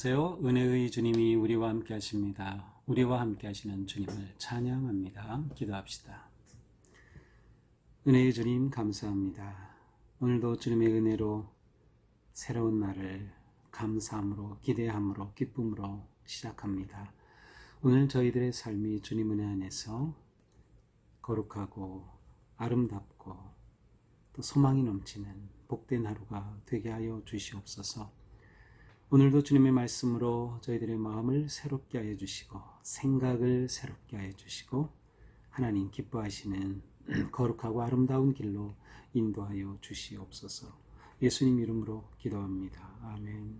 안녕하세요. 은혜의 주님이 우리와 함께 하십니다. 우리와 함께 하시는 주님을 찬양합니다. 기도합시다. 은혜의 주님 감사합니다. 오늘도 주님의 은혜로 새로운 날을 감사함으로 기대함으로 기쁨으로 시작합니다. 오늘 저희들의 삶이 주님 은혜 안에서 거룩하고 아름답고 또 소망이 넘치는 복된 하루가 되게 하여 주시옵소서. 오늘도 주님의 말씀으로 저희들의 마음을 새롭게 하여 주시고 생각을 새롭게 하여 주시고 하나님 기뻐하시는 거룩하고 아름다운 길로 인도하여 주시옵소서. 예수님 이름으로 기도합니다. 아멘.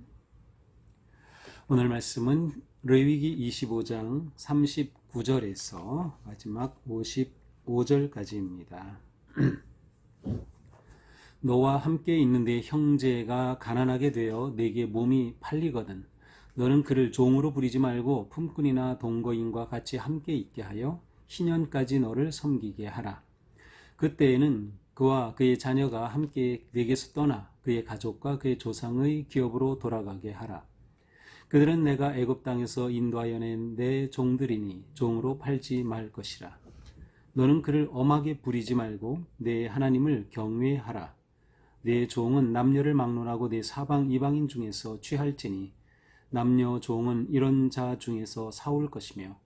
오늘 말씀은 레위기 25장 39절에서 마지막 55절까지입니다. 너와 함께 있는 네 형제가 가난하게 되어 내게 몸이 팔리거든 너는 그를 종으로 부리지 말고 품꾼이나 동거인과 같이 함께 있게 하여 희년까지 너를 섬기게 하라. 그때에는 그와 그의 자녀가 함께 내게서 떠나 그의 가족과 그의 조상의 기업으로 돌아가게 하라. 그들은 내가 애굽 땅에서 인도하여 낸 내 종들이니 종으로 팔지 말 것이라. 너는 그를 엄하게 부리지 말고 내 하나님을 경외하라. 내 종은 남녀를 막론하고 내 사방 이방인 중에서 취할지니 남녀 종은 이런 자 중에서 사올 것이며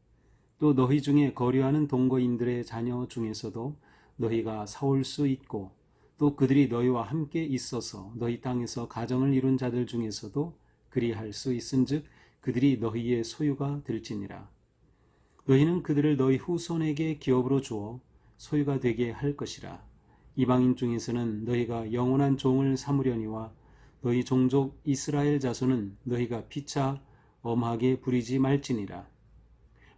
또 너희 중에 거류하는 동거인들의 자녀 중에서도 너희가 사올 수 있고 또 그들이 너희와 함께 있어서 너희 땅에서 가정을 이룬 자들 중에서도 그리할 수 있은즉 그들이 너희의 소유가 될지니라. 너희는 그들을 너희 후손에게 기업으로 주어 소유가 되게 할 것이라. 이방인 중에서는 너희가 영원한 종을 삼으려니와 너희 종족 이스라엘 자손은 너희가 피차 엄하게 부리지 말지니라.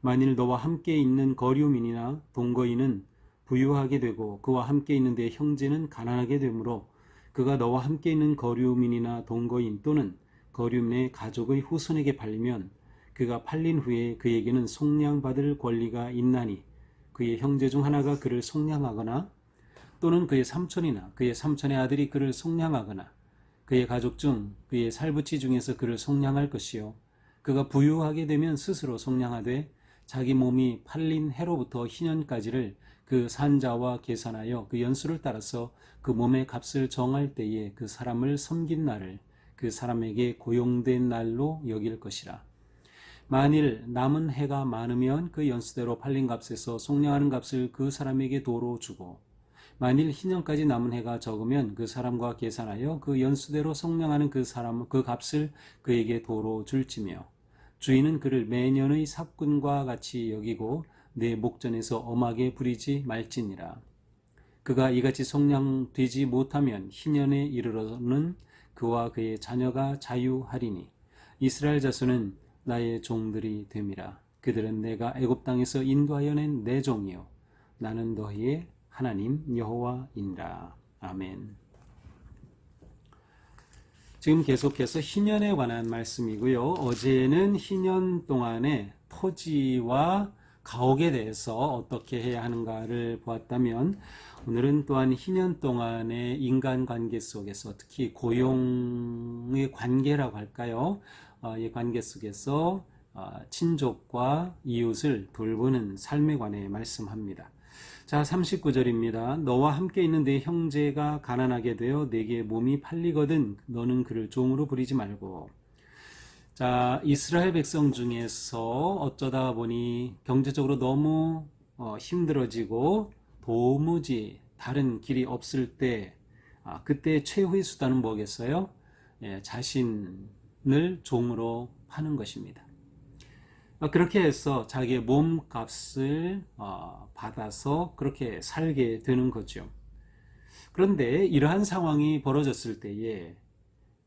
만일 너와 함께 있는 거류민이나 동거인은 부유하게 되고 그와 함께 있는 내 형제는 가난하게 되므로 그가 너와 함께 있는 거류민이나 동거인 또는 거류민의 가족의 후손에게 팔리면 그가 팔린 후에 그에게는 속량받을 권리가 있나니 그의 형제 중 하나가 그를 속량하거나 또는 그의 삼촌이나 그의 삼촌의 아들이 그를 속량하거나 그의 가족 중 그의 살부치 중에서 그를 속량할 것이요 그가 부유하게 되면 스스로 속량하되 자기 몸이 팔린 해로부터 희년까지를 그 산자와 계산하여 그 연수를 따라서 그 몸의 값을 정할 때에 그 사람을 섬긴 날을 그 사람에게 고용된 날로 여길 것이라. 만일 남은 해가 많으면 그 연수대로 팔린 값에서 속량하는 값을 그 사람에게 도로 주고 만일 희년까지 남은 해가 적으면 그 사람과 계산하여 그 연수대로 속량하는 그 값을 그에게 도로 줄지며 주인은 그를 매년의 삽군과 같이 여기고 내 목전에서 엄하게 부리지 말지니라. 그가 이같이 속량되지 못하면 희년에 이르러는 그와 그의 자녀가 자유하리니 이스라엘 자손은 나의 종들이 됨이라. 그들은 내가 애굽 땅에서 인도하여 낸 내 종이요 나는 너희의 하나님 여호와이니라. 아멘. 지금 계속해서 희년에 관한 말씀이고요. 어제는 희년 동안의 토지와 가옥에 대해서 어떻게 해야 하는가를 보았다면 오늘은 또한 희년 동안의 인간관계 속에서 특히 고용의 관계라고 할까요? 이 관계 속에서 친족과 이웃을 돌보는 삶에 관해 말씀합니다. 자, 39절입니다. 너와 함께 있는 내 형제가 가난하게 되어 내게 몸이 팔리거든 너는 그를 종으로 부리지 말고. 자, 이스라엘 백성 중에서 어쩌다 보니 경제적으로 너무 힘들어지고 도무지 다른 길이 없을 때 그때 최후의 수단은 뭐겠어요? 자신을 종으로 파는 것입니다. 그렇게 해서 자기의 몸값을 받아서 그렇게 살게 되는 거죠. 그런데 이러한 상황이 벌어졌을 때에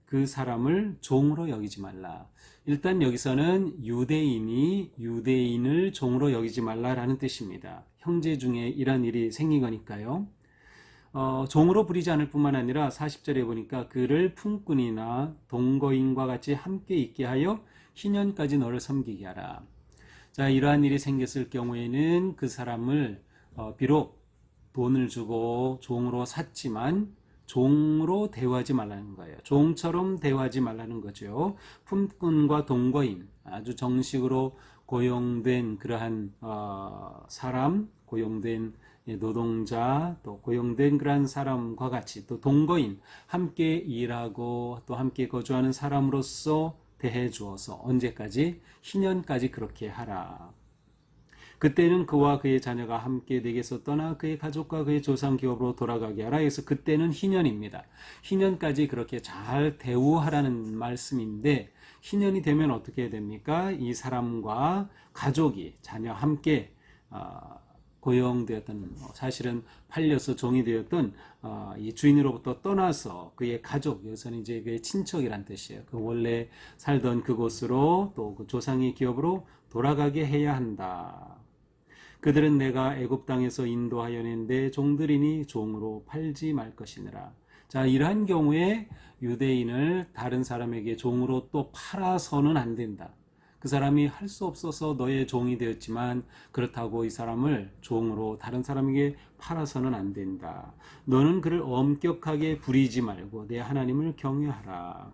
그 사람을 종으로 여기지 말라. 일단 여기서는 유대인이 유대인을 종으로 여기지 말라라는 뜻입니다. 형제 중에 이런 일이 생긴 거니까요. 종으로 부리지 않을 뿐만 아니라 40절에 보니까 그를 품꾼이나 동거인과 같이 함께 있게 하여 희년까지 너를 섬기게 하라. 자, 이러한 일이 생겼을 경우에는 그 사람을 비록 돈을 주고 종으로 샀지만 종으로 대우하지 말라는 거예요. 종처럼 대우하지 말라는 거죠. 품꾼과 동거인, 아주 정식으로 고용된 그러한 사람, 고용된 노동자, 또 고용된 그러한 사람과 같이 또 동거인, 함께 일하고 또 함께 거주하는 사람으로서 대해 주어서 언제까지? 희년까지 그렇게 하라. 그때는 그와 그의 자녀가 함께 내게서 떠나 그의 가족과 그의 조상 기업으로 돌아가게 하라. 그래서 그때는 희년입니다. 희년까지 그렇게 잘 대우하라는 말씀인데, 희년이 되면 어떻게 됩니까? 이 사람과 가족이, 자녀 함께 고용되었던, 사실은 팔려서 종이 되었던 이 주인으로부터 떠나서 그의 가족, 여기서는 이제 그의 친척이란 뜻이에요. 그 원래 살던 그곳으로 또 그 조상의 기업으로 돌아가게 해야 한다. 그들은 내가 애굽 땅에서 인도하여 낸 내 종들이니 종으로 팔지 말 것이니라. 자, 이러한 경우에 유대인을 다른 사람에게 종으로 또 팔아서는 안 된다. 그 사람이 할 수 없어서 너의 종이 되었지만 그렇다고 이 사람을 종으로 다른 사람에게 팔아서는 안 된다. 너는 그를 엄격하게 부리지 말고 내 하나님을 경외하라.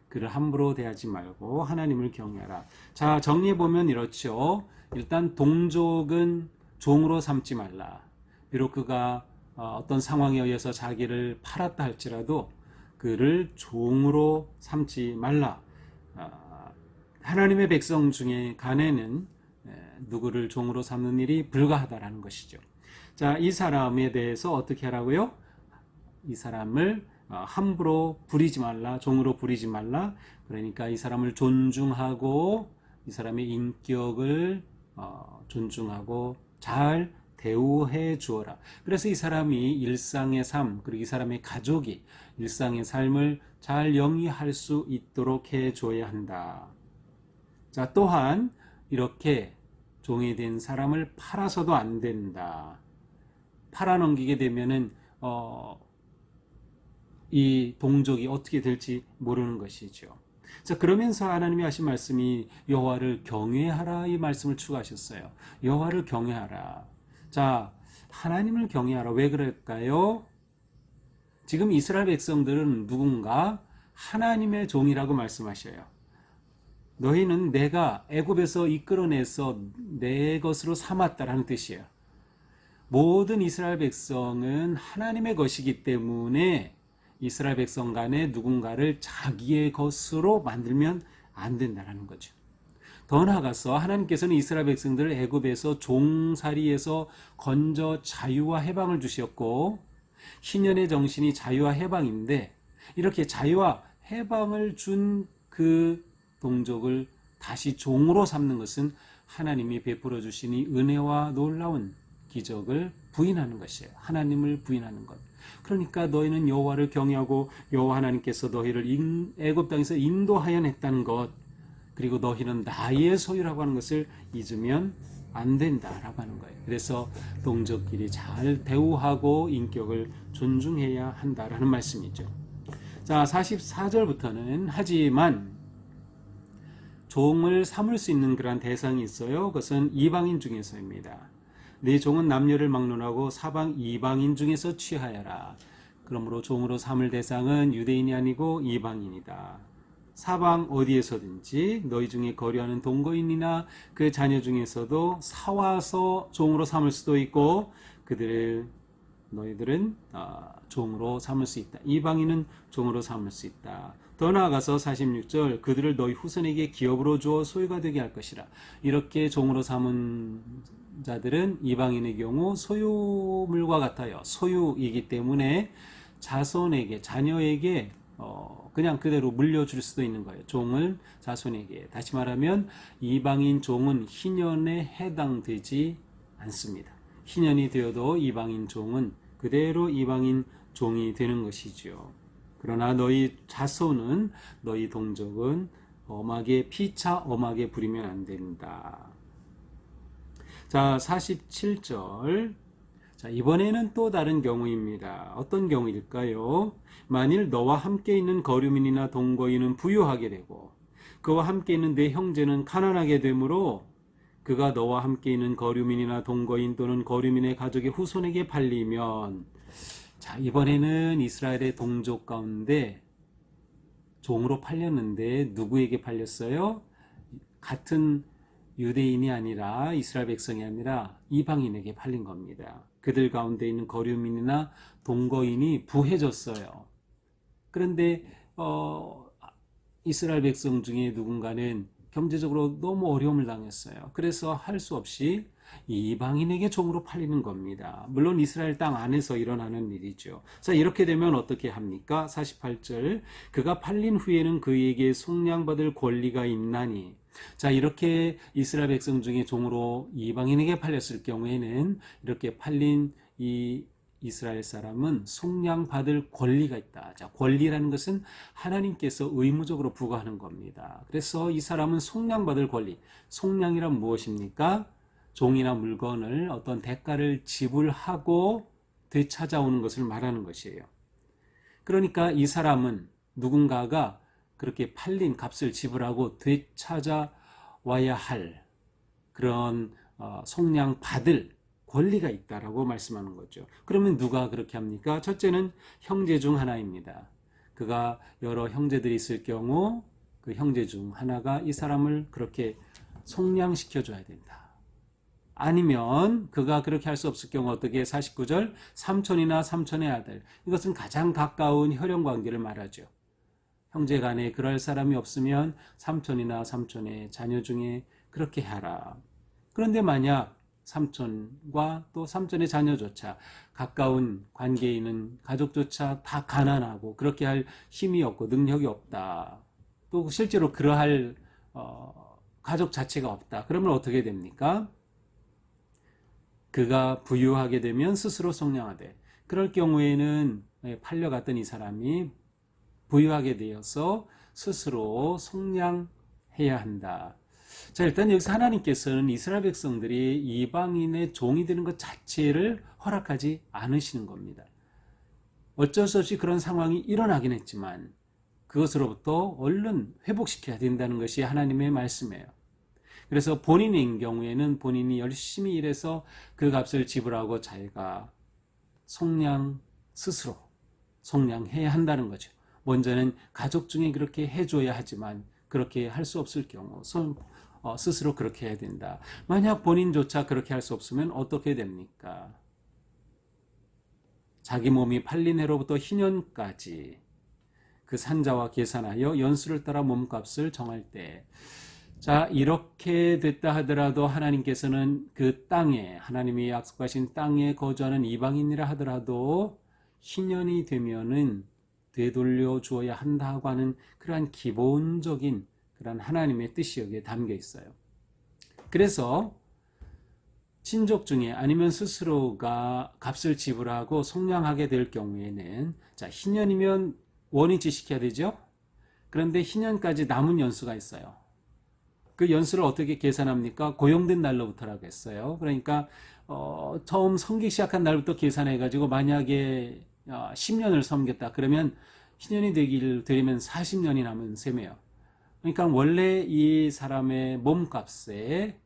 그를 함부로 대하지 말고 하나님을 경외하라. 자, 정리해보면 이렇죠. 일단 동족은 종으로 삼지 말라. 비록 그가 어떤 상황에 의해서 자기를 팔았다 할지라도 그를 종으로 삼지 말라. 하나님의 백성 중에 간에는 누구를 종으로 삼는 일이 불가하다라는 것이죠. 자, 이 사람에 대해서 어떻게 하라고요? 이 사람을 함부로 부리지 말라, 종으로 부리지 말라. 그러니까 이 사람을 존중하고 이 사람의 인격을 존중하고 잘 대우해 주어라. 그래서 이 사람이 일상의 삶, 그리고 이 사람의 가족이 일상의 삶을 잘 영위할 수 있도록 해 줘야 한다. 자, 또한 이렇게 종이 된 사람을 팔아서도 안 된다. 팔아넘기게 되면은 이 동족이 어떻게 될지 모르는 것이죠. 자, 그러면서 하나님이 하신 말씀이 여호와를 경외하라, 이 말씀을 추가하셨어요. 여호와를 경외하라. 자, 하나님을 경외하라. 왜 그럴까요? 지금 이스라엘 백성들은 누군가 하나님의 종이라고 말씀하셔요. 너희는 내가 애굽에서 이끌어내서 내 것으로 삼았다라는 뜻이에요. 모든 이스라엘 백성은 하나님의 것이기 때문에 이스라엘 백성 간에 누군가를 자기의 것으로 만들면 안 된다는 거죠. 더 나아가서 하나님께서는 이스라엘 백성들을 애굽에서 종살이에서 건져 자유와 해방을 주셨고, 희년의 정신이 자유와 해방인데 이렇게 자유와 해방을 준 그 동족을 다시 종으로 삼는 것은 하나님이 베풀어 주신 이 은혜와 놀라운 기적을 부인하는 것이에요. 하나님을 부인하는 것. 그러니까 너희는 여호와를 경외하고 여호와 하나님께서 너희를 애굽 땅에서 인도하여 냈다는 것, 그리고 너희는 나의 소유라고 하는 것을 잊으면 안 된다라고 하는 거예요. 그래서 동족끼리 잘 대우하고 인격을 존중해야 한다라는 말씀이죠. 자, 44절부터는 하지만 종을 삼을 수 있는 그러한 대상이 있어요. 그것은 이방인 중에서입니다. 네 종은 남녀를 막론하고 사방 이방인 중에서 취하여라. 그러므로 종으로 삼을 대상은 유대인이 아니고 이방인이다. 사방 어디에서든지 너희 중에 거류하는 동거인이나 그 자녀 중에서도 사와서 종으로 삼을 수도 있고, 너희들은 종으로 삼을 수 있다. 이방인은 종으로 삼을 수 있다. 더 나아가서 46절, 그들을 너희 후손에게 기업으로 주어 소유가 되게 할 것이라. 이렇게 종으로 삼은 자들은 이방인의 경우 소유물과 같아요. 소유이기 때문에 자손에게, 자녀에게 그냥 그대로 물려줄 수도 있는 거예요. 종을 자손에게. 다시 말하면 이방인 종은 희년에 해당되지 않습니다. 희년이 되어도 이방인 종은 그대로 이방인 종이 되는 것이죠. 그러나 너희 자손은, 너희 동족은 피차 엄하게 부리면 안 된다. 자, 47절. 자, 이번에는 또 다른 경우입니다. 어떤 경우일까요? 만일 너와 함께 있는 거류민이나 동거인은 부유하게 되고 그와 함께 있는 내 형제는 가난하게 되므로 그가 너와 함께 있는 거류민이나 동거인 또는 거류민의 가족의 후손에게 팔리면, 자, 이번에는 이스라엘의 동족 가운데 종으로 팔렸는데 누구에게 팔렸어요? 같은 유대인이 아니라 이스라엘 백성이 아니라 이방인에게 팔린 겁니다. 그들 가운데 있는 거류민이나 동거인이 부해졌어요. 그런데 이스라엘 백성 중에 누군가는 경제적으로 너무 어려움을 당했어요. 그래서 할 수 없이 이방인에게 종으로 팔리는 겁니다. 물론 이스라엘 땅 안에서 일어나는 일이죠. 자, 이렇게 되면 어떻게 합니까? 48절, 그가 팔린 후에는 그에게 속량받을 권리가 있나니. 자, 이렇게 이스라엘 백성 중에 종으로 이방인에게 팔렸을 경우에는 이렇게 팔린 이 이스라엘 사람은 속량받을 권리가 있다. 자, 권리라는 것은 하나님께서 의무적으로 부과하는 겁니다. 그래서 이 사람은 속량받을 권리. 속량이란 무엇입니까? 종이나 물건을 어떤 대가를 지불하고 되찾아오는 것을 말하는 것이에요. 그러니까 이 사람은 누군가가 그렇게 팔린 값을 지불하고 되찾아와야 할 그런 속량받을 권리가 있다라고 말씀하는 거죠. 그러면 누가 그렇게 합니까? 첫째는 형제 중 하나입니다. 그가 여러 형제들이 있을 경우 그 형제 중 하나가 이 사람을 그렇게 속량시켜 줘야 된다. 아니면 그가 그렇게 할 수 없을 경우 어떻게 49절 삼촌이나 삼촌의 아들, 이것은 가장 가까운 혈연 관계를 말하죠. 형제 간에 그럴 사람이 없으면 삼촌이나 삼촌의 자녀 중에 그렇게 하라. 그런데 만약 삼촌과 또 삼촌의 자녀조차 가까운 관계에 있는 가족조차 다 가난하고 그렇게 할 힘이 없고 능력이 없다. 또 실제로 그러할 가족 자체가 없다. 그러면 어떻게 됩니까? 그가 부유하게 되면 스스로 속량하되, 그럴 경우에는 팔려갔던 이 사람이 부유하게 되어서 스스로 속량해야 한다. 자, 일단 여기서 하나님께서는 이스라엘 백성들이 이방인의 종이 되는 것 자체를 허락하지 않으시는 겁니다. 어쩔 수 없이 그런 상황이 일어나긴 했지만 그것으로부터 얼른 회복시켜야 된다는 것이 하나님의 말씀이에요. 그래서 본인인 경우에는 본인이 열심히 일해서 그 값을 지불하고 자기가 스스로 속량해야 한다는 거죠. 먼저는 가족 중에 그렇게 해줘야 하지만 그렇게 할 수 없을 경우 스스로 그렇게 해야 된다. 만약 본인조차 그렇게 할 수 없으면 어떻게 됩니까? 자기 몸이 팔린 해로부터 희년까지 그 산자와 계산하여 연수를 따라 몸값을 정할 때, 자, 이렇게 됐다 하더라도 하나님께서는 그 땅에, 하나님이 약속하신 땅에 거주하는 이방인이라 하더라도 희년이 되면은 되돌려 주어야 한다고 하는 그러한 기본적인 그런 하나님의 뜻이 여기에 담겨 있어요. 그래서 친족 중에 아니면 스스로가 값을 지불하고 속량하게 될 경우에는, 자, 희년이면 원위치 시켜야 되죠. 그런데 희년까지 남은 연수가 있어요. 그 연수를 어떻게 계산합니까? 고용된 날로부터라고 했어요. 그러니까 처음 섬기기 시작한 날부터 계산해가지고 만약에 10년을 섬겼다 그러면 희년이 되려면 40년이 남은 셈이에요. 그러니까 원래 이 사람의 몸값에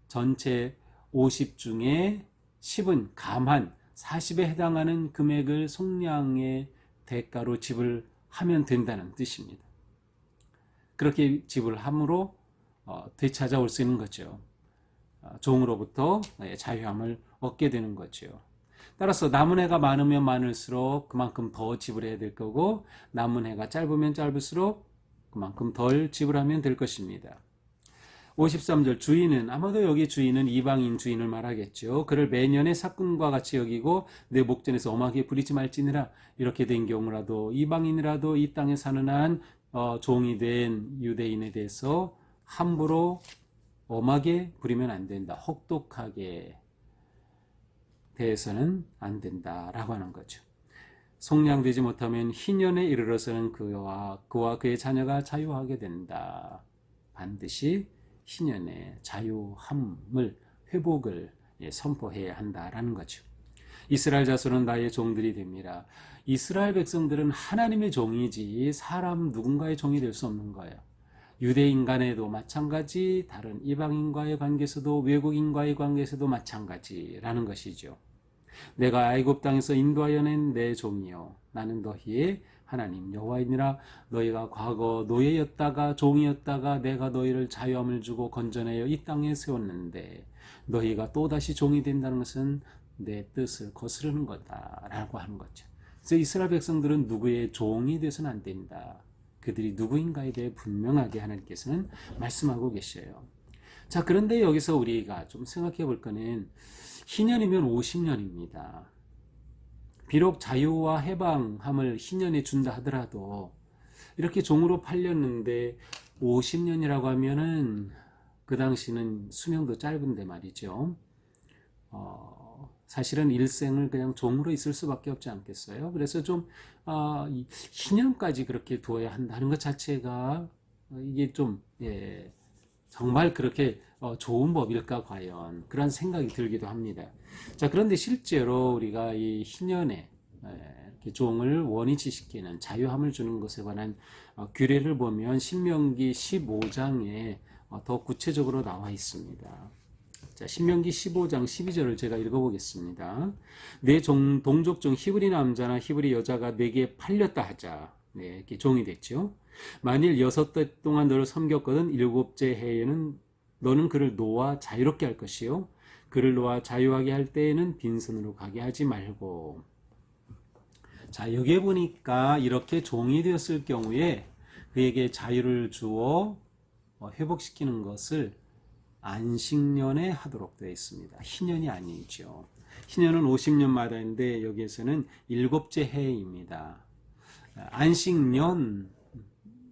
전체 50 중에 10은 감한 40에 해당하는 금액을 속량의 대가로 지불하면 된다는 뜻입니다. 그렇게 지불함으로 되찾아올 수 있는 거죠. 종으로부터 자유함을 얻게 되는 거죠. 따라서 남은 해가 많으면 많을수록 그만큼 더 지불해야 될 거고, 남은 해가 짧으면 짧을수록 그만큼 덜 지불하면 될 것입니다. 53절, 주인은, 아마도 여기 주인은 이방인 주인을 말하겠죠. 그를 매년의 사꾼과 같이 여기고 내 목전에서 엄하게 부리지 말지니라. 이렇게 된 경우라도 이방인이라도 이 땅에 사는 한 종이 된 유대인에 대해서 함부로 엄하게 부리면 안 된다. 혹독하게 대해서는 안 된다라고 하는 거죠. 속량되지 못하면 희년에 이르러서는 그와 그의 자녀가 자유하게 된다. 반드시 희년의 자유함을, 회복을 선포해야 한다라는 거죠. 이스라엘 자손은 나의 종들이 됩니다. 이스라엘 백성들은 하나님의 종이지 사람 누군가의 종이 될 수 없는 거예요. 유대인 간에도 마찬가지, 다른 이방인과의 관계에서도, 외국인과의 관계에서도 마찬가지라는 것이죠. 내가 애굽 땅에서 인도하여 낸 내 종이요 나는 너희의 하나님 여호와이니라. 너희가 과거 노예였다가 종이었다가 내가 너희를 자유함을 주고 건져내어 이 땅에 세웠는데 너희가 또다시 종이 된다는 것은 내 뜻을 거스르는 거다 라고 하는 거죠. 그래서 이스라엘 백성들은 누구의 종이 되어서는 안 된다. 그들이 누구인가에 대해 분명하게 하나님께서는 말씀하고 계셔요. 자, 그런데 여기서 우리가 좀 생각해 볼 거는 희년이면 50년입니다. 비록 자유와 해방함을 희년에 준다 하더라도 이렇게 종으로 팔렸는데 50년이라고 하면은 그 당시는 수명도 짧은데 말이죠. 사실은 일생을 그냥 종으로 있을 수밖에 없지 않겠어요. 그래서 좀 희년까지 그렇게 두어야 한다는 것 자체가 이게 좀 정말 그렇게 좋은 법일까 과연 그런 생각이 들기도 합니다. 자, 그런데 실제로 우리가 이 희년에 이렇게 종을 원위치시키는 자유함을 주는 것에 관한 규례를 보면 신명기 15장에 더 구체적으로 나와 있습니다. 자, 신명기 15장 12절을 제가 읽어보겠습니다. 내 동족 중 히브리 남자나 히브리 여자가 내게 팔렸다 하자. 네, 이렇게 종이 됐죠. 만일 6달 동안 너를 섬겼거든 7째 해에는 너는 그를 놓아 자유롭게 할 것이요. 그를 놓아 자유하게 할 때에는 빈손으로 가게 하지 말고. 자, 여기에 보니까 이렇게 종이 되었을 경우에 그에게 자유를 주어 회복시키는 것을 안식년에 하도록 되어 있습니다. 희년이 아니죠. 희년은 50년마다인데 여기에서는 7째 해입니다. 안식년에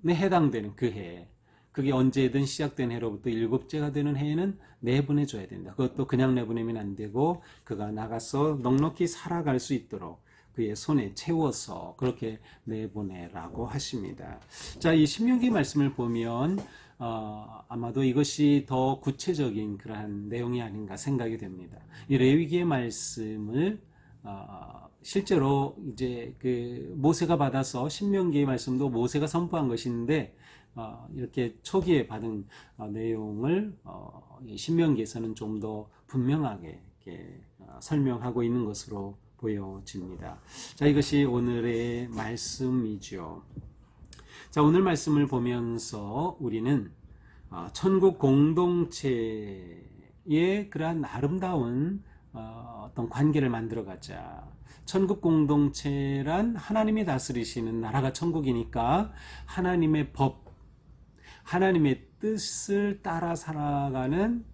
해당되는 그 해, 그게 언제든 시작된 해로부터 7째가 되는 해에는 내보내줘야 된다. 그것도 그냥 내보내면 안 되고 그가 나가서 넉넉히 살아갈 수 있도록 그의 손에 채워서 그렇게 내보내라고 하십니다. 자, 이 신명기 말씀을 보면 아마도 이것이 더 구체적인 그러한 내용이 아닌가 생각이 됩니다. 이 레위기의 말씀을 실제로 이제 그 모세가 받아서 신명기의 말씀도 모세가 선포한 것인데 이렇게 초기에 받은 내용을 신명기에서는 좀 더 분명하게 이렇게 설명하고 있는 것으로 보여집니다. 자, 이것이 오늘의 말씀이죠. 자, 오늘 말씀을 보면서 우리는 천국 공동체의 그러한 아름다운 어떤 관계를 만들어 가자. 천국 공동체란 하나님이 다스리시는 나라가 천국이니까 하나님의 법, 하나님의 뜻을 따라 살아가는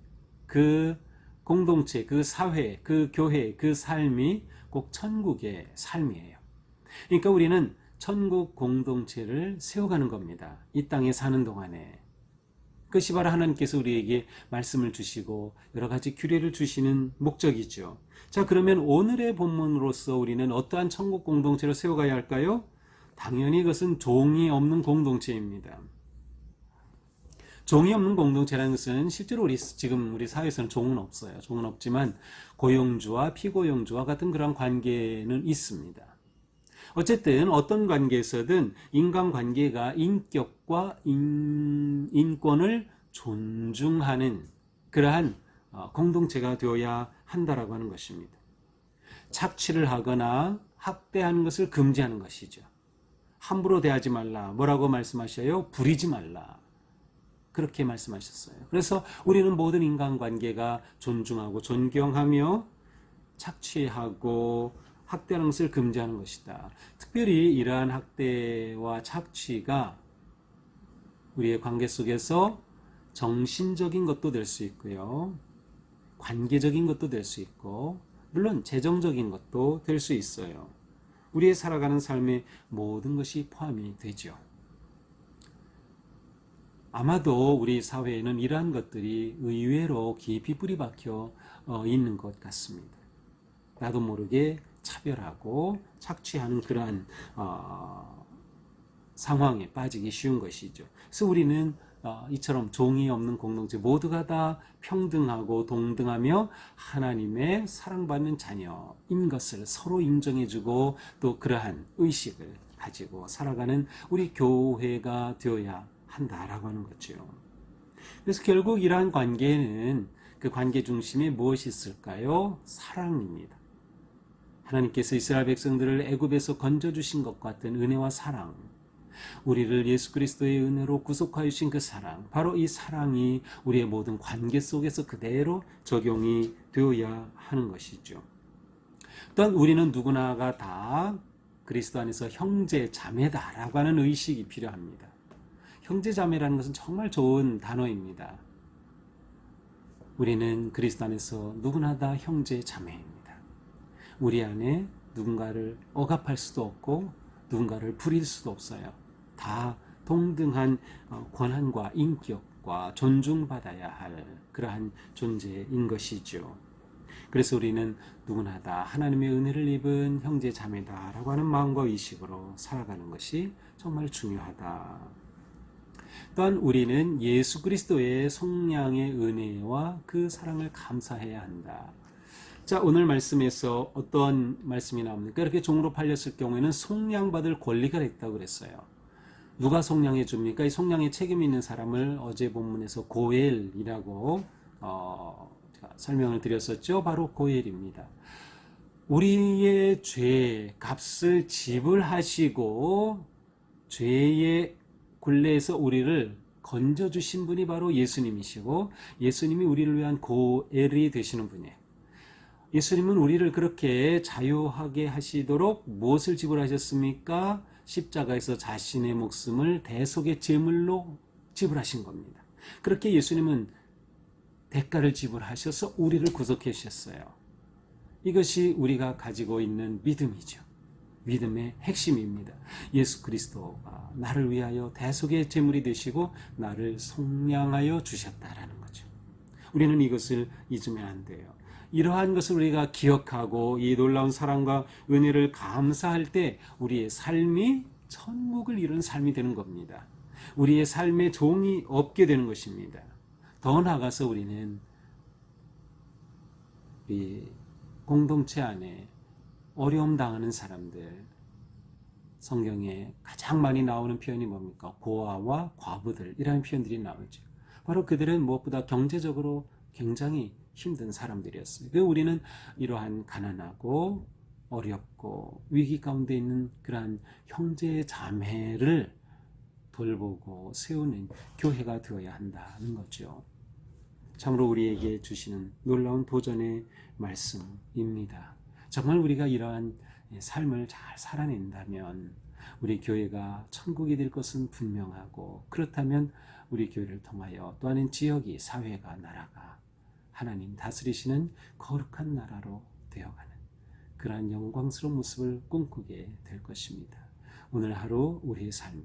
그 공동체, 그 사회, 그 교회, 그 삶이 꼭 천국의 삶이에요. 그러니까 우리는 천국 공동체를 세워가는 겁니다. 이 땅에 사는 동안에. 그것이 바로 하나님께서 우리에게 말씀을 주시고 여러 가지 규례를 주시는 목적이죠. 자, 그러면 오늘의 본문으로서 우리는 어떠한 천국 공동체를 세워가야 할까요? 당연히 그것은 종이 없는 공동체입니다. 종이 없는 공동체라는 것은 실제로 지금 우리 사회에서는 종은 없어요. 종은 없지만 고용주와 피고용주와 같은 그런 관계는 있습니다. 어쨌든 어떤 관계에서든 인간관계가 인격과 인권을 존중하는 그러한 공동체가 되어야 한다라고 하는 것입니다. 착취를 하거나 학대하는 것을 금지하는 것이죠. 함부로 대하지 말라. 뭐라고 말씀하셔요? 부리지 말라. 그렇게 말씀하셨어요. 그래서 우리는 모든 인간관계가 존중하고 존경하며 착취하고 학대하는 것을 금지하는 것이다. 특별히 이러한 학대와 착취가 우리의 관계 속에서 정신적인 것도 될 수 있고요. 관계적인 것도 될 수 있고 물론 재정적인 것도 될 수 있어요. 우리의 살아가는 삶의 모든 것이 포함이 되죠. 아마도 우리 사회에는 이러한 것들이 의외로 깊이 뿌리 박혀 있는 것 같습니다. 나도 모르게 차별하고 착취하는 그러한 상황에 빠지기 쉬운 것이죠. 그래서 우리는 이처럼 종이 없는 공동체 모두가 다 평등하고 동등하며 하나님의 사랑받는 자녀인 것을 서로 인정해주고 또 그러한 의식을 가지고 살아가는 우리 교회가 되어야 한다라고 하는 거죠. 그래서 결국 이러한 관계는 그 관계 중심에 무엇이 있을까요? 사랑입니다. 하나님께서 이스라엘 백성들을 애굽에서 건져주신 것 같은 은혜와 사랑, 우리를 예수 그리스도의 은혜로 구속하여 주신 그 사랑, 바로 이 사랑이 우리의 모든 관계 속에서 그대로 적용이 되어야 하는 것이죠. 또한 우리는 누구나가 다 그리스도 안에서 형제 자매다라고 하는 의식이 필요합니다. 형제 자매라는 것은 정말 좋은 단어입니다. 우리는 그리스도 안에서 누구나 다 형제 자매입니다. 우리 안에 누군가를 억압할 수도 없고 누군가를 부릴 수도 없어요. 다 동등한 권한과 인격과 존중받아야 할 그러한 존재인 것이죠. 그래서 우리는 누구나 다 하나님의 은혜를 입은 형제 자매다라고 하는 마음과 의식으로 살아가는 것이 정말 중요하다. 또한 우리는 예수 그리스도의 속량의 은혜와 그 사랑을 감사해야 한다. 자, 오늘 말씀에서 어떤 말씀이 나옵니까? 이렇게 종으로 팔렸을 경우에는 속량받을 권리가 있다고 그랬어요. 누가 속량해 줍니까? 이 속량에 책임이 있는 사람을 어제 본문에서 고엘이라고 설명을 드렸었죠. 바로 고엘입니다. 우리의 죄 값을 지불하시고 죄의 굴레에서 우리를 건져주신 분이 바로 예수님이시고, 예수님이 우리를 위한 고엘이 되시는 분이에요. 예수님은 우리를 그렇게 자유하게 하시도록 무엇을 지불하셨습니까? 십자가에서 자신의 목숨을 대속의 제물로 지불하신 겁니다. 그렇게 예수님은 대가를 지불하셔서 우리를 구속해 주셨어요. 이것이 우리가 가지고 있는 믿음이죠. 믿음의 핵심입니다. 예수 그리스도가 나를 위하여 대속의 제물이 되시고 나를 속량하여 주셨다라는 거죠. 우리는 이것을 잊으면 안 돼요. 이러한 것을 우리가 기억하고 이 놀라운 사랑과 은혜를 감사할 때 우리의 삶이 천국을 이룬 삶이 되는 겁니다. 우리의 삶에 종이 없게 되는 것입니다. 더 나아가서 우리는 우리 공동체 안에 어려움 당하는 사람들, 성경에 가장 많이 나오는 표현이 뭡니까? 고아와 과부들이라는 표현들이 나오죠. 바로 그들은 무엇보다 경제적으로 굉장히 힘든 사람들이었어요. 그래서 우리는 이러한 가난하고 어렵고 위기 가운데 있는 그러한 형제 자매를 돌보고 세우는 교회가 되어야 한다는 거죠. 참으로 우리에게 주시는 놀라운 도전의 말씀입니다. 정말 우리가 이러한 삶을 잘 살아낸다면 우리 교회가 천국이 될 것은 분명하고, 그렇다면 우리 교회를 통하여 또 하는 지역이, 사회가, 나라가 하나님 다스리시는 거룩한 나라로 되어가는 그러한 영광스러운 모습을 꿈꾸게 될 것입니다. 오늘 하루 우리의 삶이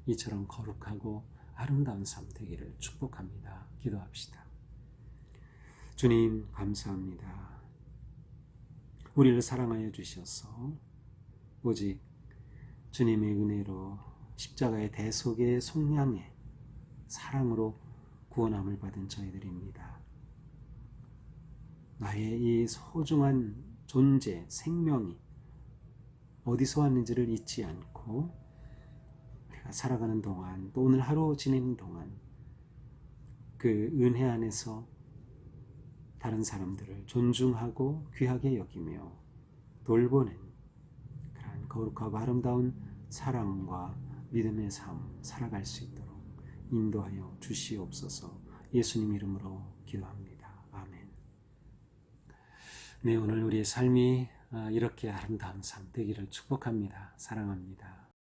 이처럼 거룩하고 아름다운 삶 되기를 축복합니다. 기도합시다. 주님, 감사합니다. 우리를 사랑하여 주셔서 오직 주님의 은혜로 십자가의 대속의 속량의 사랑으로 구원함을 받은 저희들입니다. 나의 이 소중한 존재, 생명이 어디서 왔는지를 잊지 않고 내가 살아가는 동안, 또 오늘 하루 지내는 동안 그 은혜 안에서 다른 사람들을 존중하고 귀하게 여기며 돌보는 그런 거룩하고 아름다운 사랑과 믿음의 삶 살아갈 수 있도록 인도하여 주시옵소서. 예수님 이름으로 기도합니다. 아멘. 네, 오늘 우리의 삶이 이렇게 아름다운 삶 되기를 축복합니다. 사랑합니다.